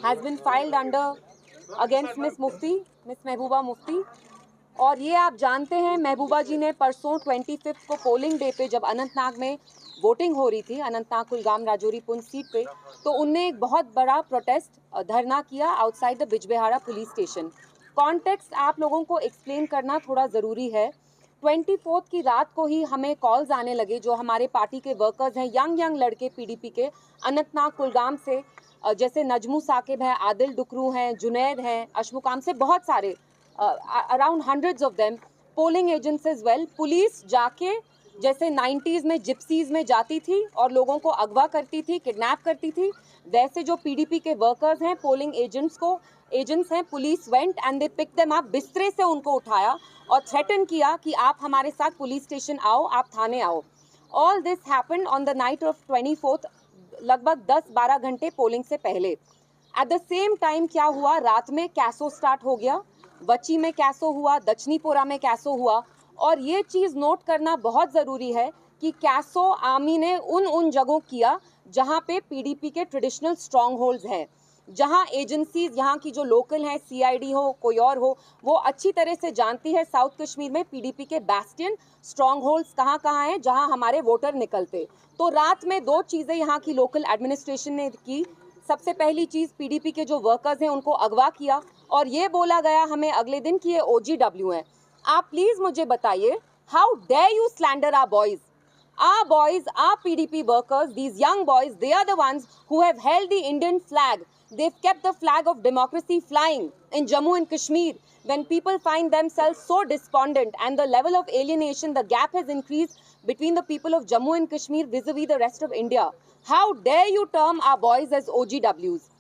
has been filed under against Miss Mehbooba Mufti. और ये आप जानते हैं महबूबा जी ने परसों 25 को पोलिंग डे पे जब अनंतनाग में वोटिंग हो रही थी, अनंतनाग कुलगाम राजौरी पुंछ सीट पे, तो उनने एक बहुत बड़ा प्रोटेस्ट धरना किया outside the Bijbehara police station. Context आप लोगों को एक्सप्लेन करना थोड़ा ज़रूरी है. 24 की रात को ही हमें कॉल्स आने लगे, जो हमारे पार्टी के वर्कर्स हैं, यंग लड़के पीडीपी के अनंतनाग कुलगाम से, जैसे नजमू साकिब हैं, आदिल डुकरू हैं, जुनैद हैं, अशमुकाम से, बहुत सारे around hundreds of them, polling agents as well. Police जाके जैसे 90s में जिप्सीज में जाती थी और लोगों को अगवा करती थी, किडनैप करती थी, वैसे जो पीडीपी के वर्कर्स हैं, पोलिंग एजेंट्स हैं, police went and they pick them up. बिस्तरे से उनको उठाया और थ्रेटन किया कि आप हमारे साथ पुलिस स्टेशन आओ, आप थाने आओ. All this happened on the night of 24th, लगभग 10-12 घंटे पोलिंग से पहले. एट द सेम टाइम क्या हुआ, रात में कैसो स्टार्ट हो गया, वची में कैसो हुआ, दक्षिणीपुरा में कैसो हुआ. और ये चीज़ नोट करना बहुत ज़रूरी है कि कैसो आर्मी ने उन जगहों किया जहाँ पे पीडीपी के ट्रेडिशनल स्ट्रॉन्ग होल्ड्स हैं, जहाँ एजेंसीज यहाँ की जो लोकल हैं, सीआईडी हो कोई और हो, वो अच्छी तरह से जानती है साउथ कश्मीर में पीडीपी के बैस्टियन स्ट्रॉन्ग होल्ड्स कहाँ हैं जहाँ हमारे वोटर निकलते. तो रात में 2 चीज़ें यहाँ की लोकल एडमिनिस्ट्रेशन ने की. सबसे पहली चीज़, पीडीपी के जो वर्कर्स हैं उनको अगवा किया और ये बोला गया हमें अगले दिन कि ये OGW हैं. आप प्लीज़ मुझे बताइए, how dare you slander our boys? Our boys, our PDP workers, these young boys, they are the ones who have held the Indian flag. They've kept the flag of democracy flying in Jammu and Kashmir. When people find themselves so despondent and the level of alienation, the gap has increased between the people of Jammu and Kashmir vis-a-vis the rest of India. How dare you term our boys as OGWs?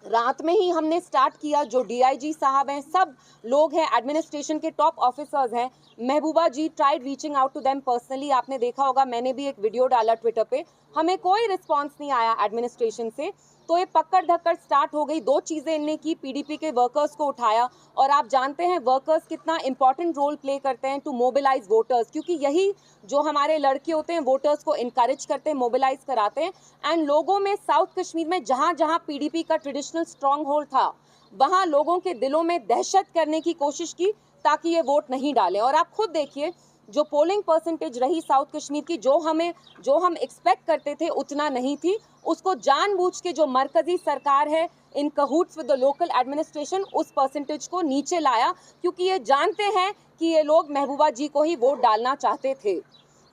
रात में ही हमने start किया. जो DIG साहब हैं, सब लोग हैं, एडमिनिस्ट्रेशन के टॉप ऑफिसर्स हैं. Mehbooba ji tried reaching out to them personally, आपने देखा होगा, मैंने भी एक वीडियो डाला ट्विटर पे. हमें कोई रिस्पांस नहीं आया एडमिनिस्ट्रेशन से. तो ये पकड़ धक्कड़ स्टार्ट हो गई. 2 चीज़ें इनने की, पीडीपी के वर्कर्स को उठाया. और आप जानते हैं वर्कर्स कितना इंपॉर्टेंट रोल प्ले करते हैं टू मोबिलाइज वोटर्स, क्योंकि यही जो हमारे लड़के होते हैं वोटर्स को इनकरेज करते हैं, मोबिलाइज कराते हैं. एंड लोगों में साउथ कश्मीर में जहाँ जहाँ पीडीपी का ट्रेडिशनल स्ट्रॉन्ग होल्ड था, वहाँ लोगों के दिलों में दहशत करने की कोशिश की ताकि ये वोट नहीं डालें. और आप खुद देखिए, जो पोलिंग परसेंटेज रही साउथ कश्मीर की, जो हम एक्सपेक्ट करते थे उतना नहीं थी. उसको जानबूझ के जो मरकजी सरकार है इन कहूट्स विद द लोकल एडमिनिस्ट्रेशन, उस परसेंटेज को नीचे लाया, क्योंकि ये जानते हैं कि ये लोग महबूबा जी को ही वोट डालना चाहते थे.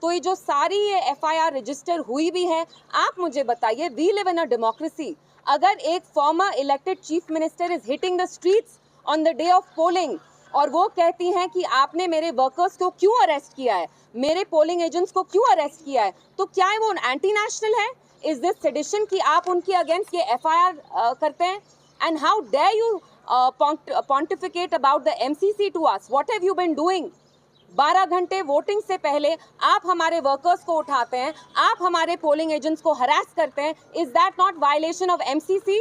तो ये जो सारी ये FIR रजिस्टर हुई भी है, आप मुझे बताइए, we live in a democracy. अगर एक former elected chief minister is hitting the streets on the day of polling और वो कहती हैं कि आपने मेरे वर्कर्स को क्यों अरेस्ट किया है, मेरे पोलिंग एजेंट्स को क्यों अरेस्ट किया है, तो क्या है वो एंटी नेशनल है? इज दिस सेडिशन कि आप उनके अगेंस्ट ये FIR करते हैं? And how dare you pontificate about the MCC to us? What have you been doing? 12 घंटे वोटिंग से पहले आप हमारे वर्कर्स को उठाते हैं, आप हमारे पोलिंग एजेंट्स को हरास करते हैं. Is that not violation of MCC?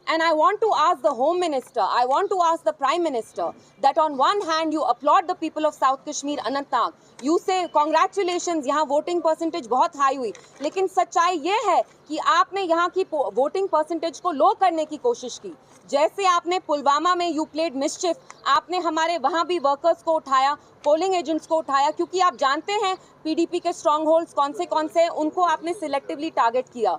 And I want to ask the Home Minister, I want to ask the Prime Minister, that on one hand you applaud the people of South Kashmir, Anantnag, you say congratulations, यहाँ voting percentage बहुत high हुई, लेकिन सच्चाई ये है कि आपने यहाँ की वोटिंग परसेंटेज को लो करने की कोशिश की. जैसे आपने पुलवामा में यू प्लेड मिसचिफ, आपने हमारे वहाँ भी वर्कर्स को उठाया, पोलिंग एजेंट्स को उठाया, क्योंकि आप जानते हैं पीडीपी के स्ट्रॉन्ग होल्ड्स कौन से हैं, उनको आपने सिलेक्टिवली टारगेट किया.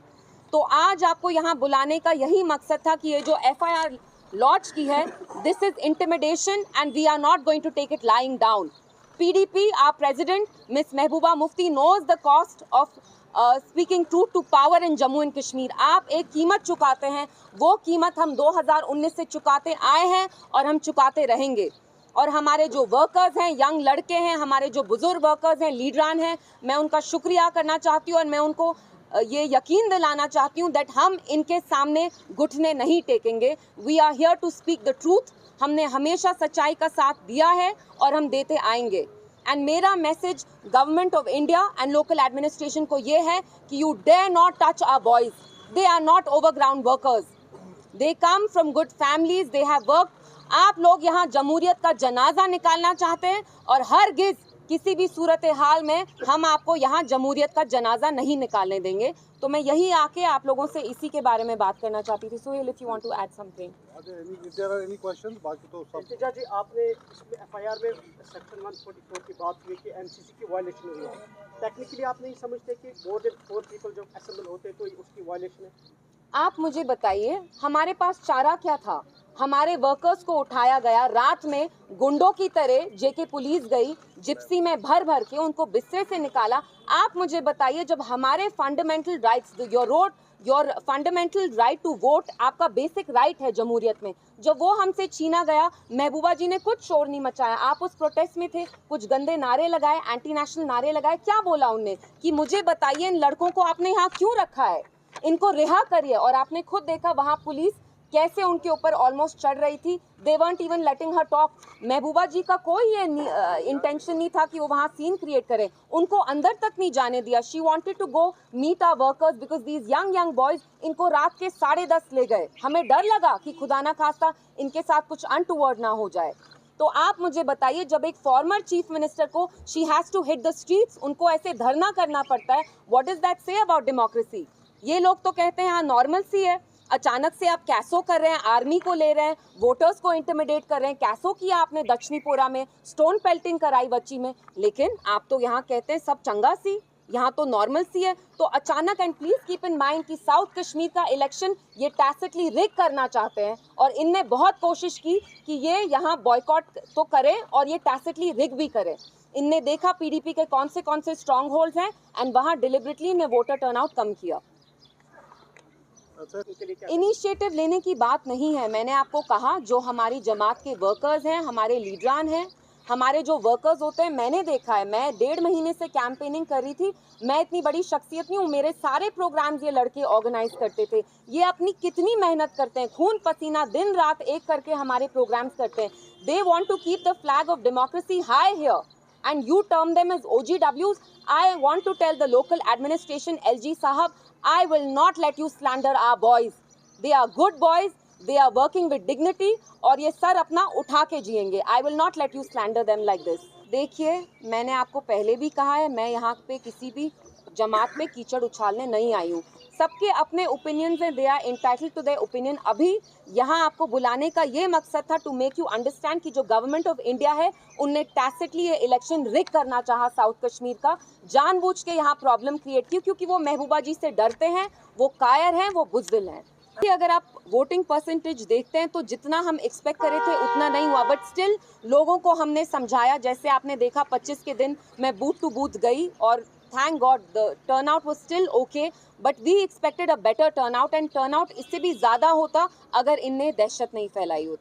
तो आज आपको यहाँ बुलाने का यही मकसद था कि ये जो FIR लॉन्च की है, this is intimidation and we are not going to take it lying down. PDP, our president, Miss Mehbooba Mufti, knows the cost of speaking truth to power in Jammu and Kashmir. आप एक कीमत चुकाते हैं, वो कीमत हम 2019 से चुकाते आए हैं और हम चुकाते रहेंगे. और हमारे जो वर्कर्स हैं, यंग लड़के हैं, हमारे जो बुजुर्ग वर्कर्स हैं, लीडरान हैं, मैं उनका शुक्रिया करना चाहती हूँ और मैं उनको ये यकीन दिलाना चाहती हूँ दैट हम इनके सामने घुटने नहीं टेकेंगे. We are here to speak the truth. हमने हमेशा सच्चाई का साथ दिया है और हम देते आएंगे. एंड मेरा message government of India and local administration को ये है कि you dare not touch our boys. They are not overground workers. They come from good families, they have work. आप लोग यहाँ जमहूरियत का जनाजा निकालना चाहते हैं और हरगिज किसी भी सूरत हाल में हम आपको यहाँ जमहूरियत का जनाजा नहीं निकालने देंगे। तो मैं यही आके आप लोगों से इसी के बारे में बात करना चाहती थी। Sohail, if you want to add something. Any question? बाकी तो सब इल्तिजा जी, आपने इसमें एफआईआर में सेक्शन 144 की बात की कि एमसीसी की वायलेशन हुई है। टेक्निकली आप नहीं समझते कि मोर देन 4 पीपल जो असेंबल होते तो उसकी वायलेशन है? आप मुझे बताइए, हमारे पास चारा क्या था? हमारे वर्कर्स को उठाया गया, रात में गुंडों की तरह जेके पुलिस गई, जिप्सी में भर भर के उनको बिस्तर से निकाला। आप मुझे बताइए, जब हमारे fundamental rights, your fundamental right to vote, आपका बेसिक राइट है जमहूरियत में, जब वो हमसे छीना गया, महबूबा जी ने कुछ शोर नहीं मचाया। आप उस प्रोटेस्ट में थे, कुछ गंदे नारे लगाए, एंटी नेशनल नारे लगाए। क्या बोला उनने कि मुझे बताइए इन लड़कों को आपने यहाँ क्यों रखा है, इनको रिहा करिए। और आपने खुद देखा वहां पुलिस कैसे उनके ऊपर ऑलमोस्ट चढ़ रही थी। दे weren't even letting her talk। महबूबा जी का कोई ये इंटेंशन नहीं था कि वो वहाँ सीन क्रिएट करे, उनको अंदर तक नहीं जाने दिया। She wanted to go meet our workers because these young boys, इनको रात के 10:30 ले गए। हमें डर लगा कि खुदा ना खास्ता इनके साथ कुछ अनटूवर्ड ना हो जाए। तो आप मुझे बताइए, जब एक फॉर्मर चीफ मिनिस्टर को she has to hit the streets, उनको ऐसे धरना करना पड़ता है, what is that say about democracy? ये लोग तो कहते हैं हाँ नॉर्मल सी है, अचानक से आप कैसो कर रहे हैं, आर्मी को ले रहे हैं, वोटर्स को इंटिमिडेट कर रहे हैं। कैसो किया आपने दक्षिणीपुरा में, स्टोन पेल्टिंग कराई बच्ची में, लेकिन आप तो यहाँ कहते हैं सब चंगा सी, यहाँ तो नॉर्मल सी है। तो अचानक, and please keep in mind कि साउथ कश्मीर का इलेक्शन ये टैसिटली रिग करना चाहते हैं, और इनने बहुत कोशिश की कि ये यहाँ बॉयकॉट तो करें और ये टैसिटली रिग भी करें। इनने देखा पीडीपी के कौन से स्ट्रॉन्ग होल्ड्स हैं, एंड वहाँ डिलिबरेटली ने वोटर टर्नआउट कम किया। इनिशिएटिव लेने की बात नहीं है। मैंने आपको कहा, जो हमारी जमात के वर्कर्स हैं, हमारे लीडरान हैं, हमारे जो वर्कर्स होते हैं, मैंने देखा है। मैं 1.5 महीने से कैंपेनिंग कर रही थी। मैं इतनी बड़ी शख्सियत नहीं हूँ, मेरे सारे प्रोग्राम्स ये लड़के ऑर्गेनाइज करते थे। ये अपनी कितनी मेहनत करते हैं, खून पसीना दिन रात एक करके हमारे प्रोग्राम्स करते हैं। They want to keep the flag of democracy high here, and you term them as OGWs. I want to tell the local administration, LG Sahab, I will not let you slander our boys. They are good boys, they are working with dignity, और ये sir अपना उठा के जिएंगे। I will not let you slander them like this. देखिए, मैंने आपको पहले भी कहा है, मैं यहाँ पे किसी भी जमात में कीचड़ उछालने नहीं आई हूँ। सबके अपने ओपिनियंस हैं, they are entitled to their opinion. अभी यहाँ आपको बुलाने का ये मकसद था टू मेक यू अंडरस्टैंड कि जो गवर्नमेंट ऑफ इंडिया है, उनने टैसिटली ये इलेक्शन रिग करना चाहा साउथ कश्मीर का, जानबूझ के यहाँ प्रॉब्लम क्रिएट की, क्योंकि वो महबूबा जी से डरते हैं, वो कायर हैं, वो बुज़दिल हैं। अगर आप वोटिंग परसेंटेज देखते हैं तो जितना हम एक्सपेक्ट करे थे उतना नहीं हुआ, बट स्टिल लोगों को हमने समझाया। जैसे आपने देखा 25 के दिन मैं बूथ टू बूथ गई, और thank God the turnout was still okay, but we expected a better turnout, and turnout इससे भी ज़्यादा होता अगर इनने दहशत नहीं फैलाई होती।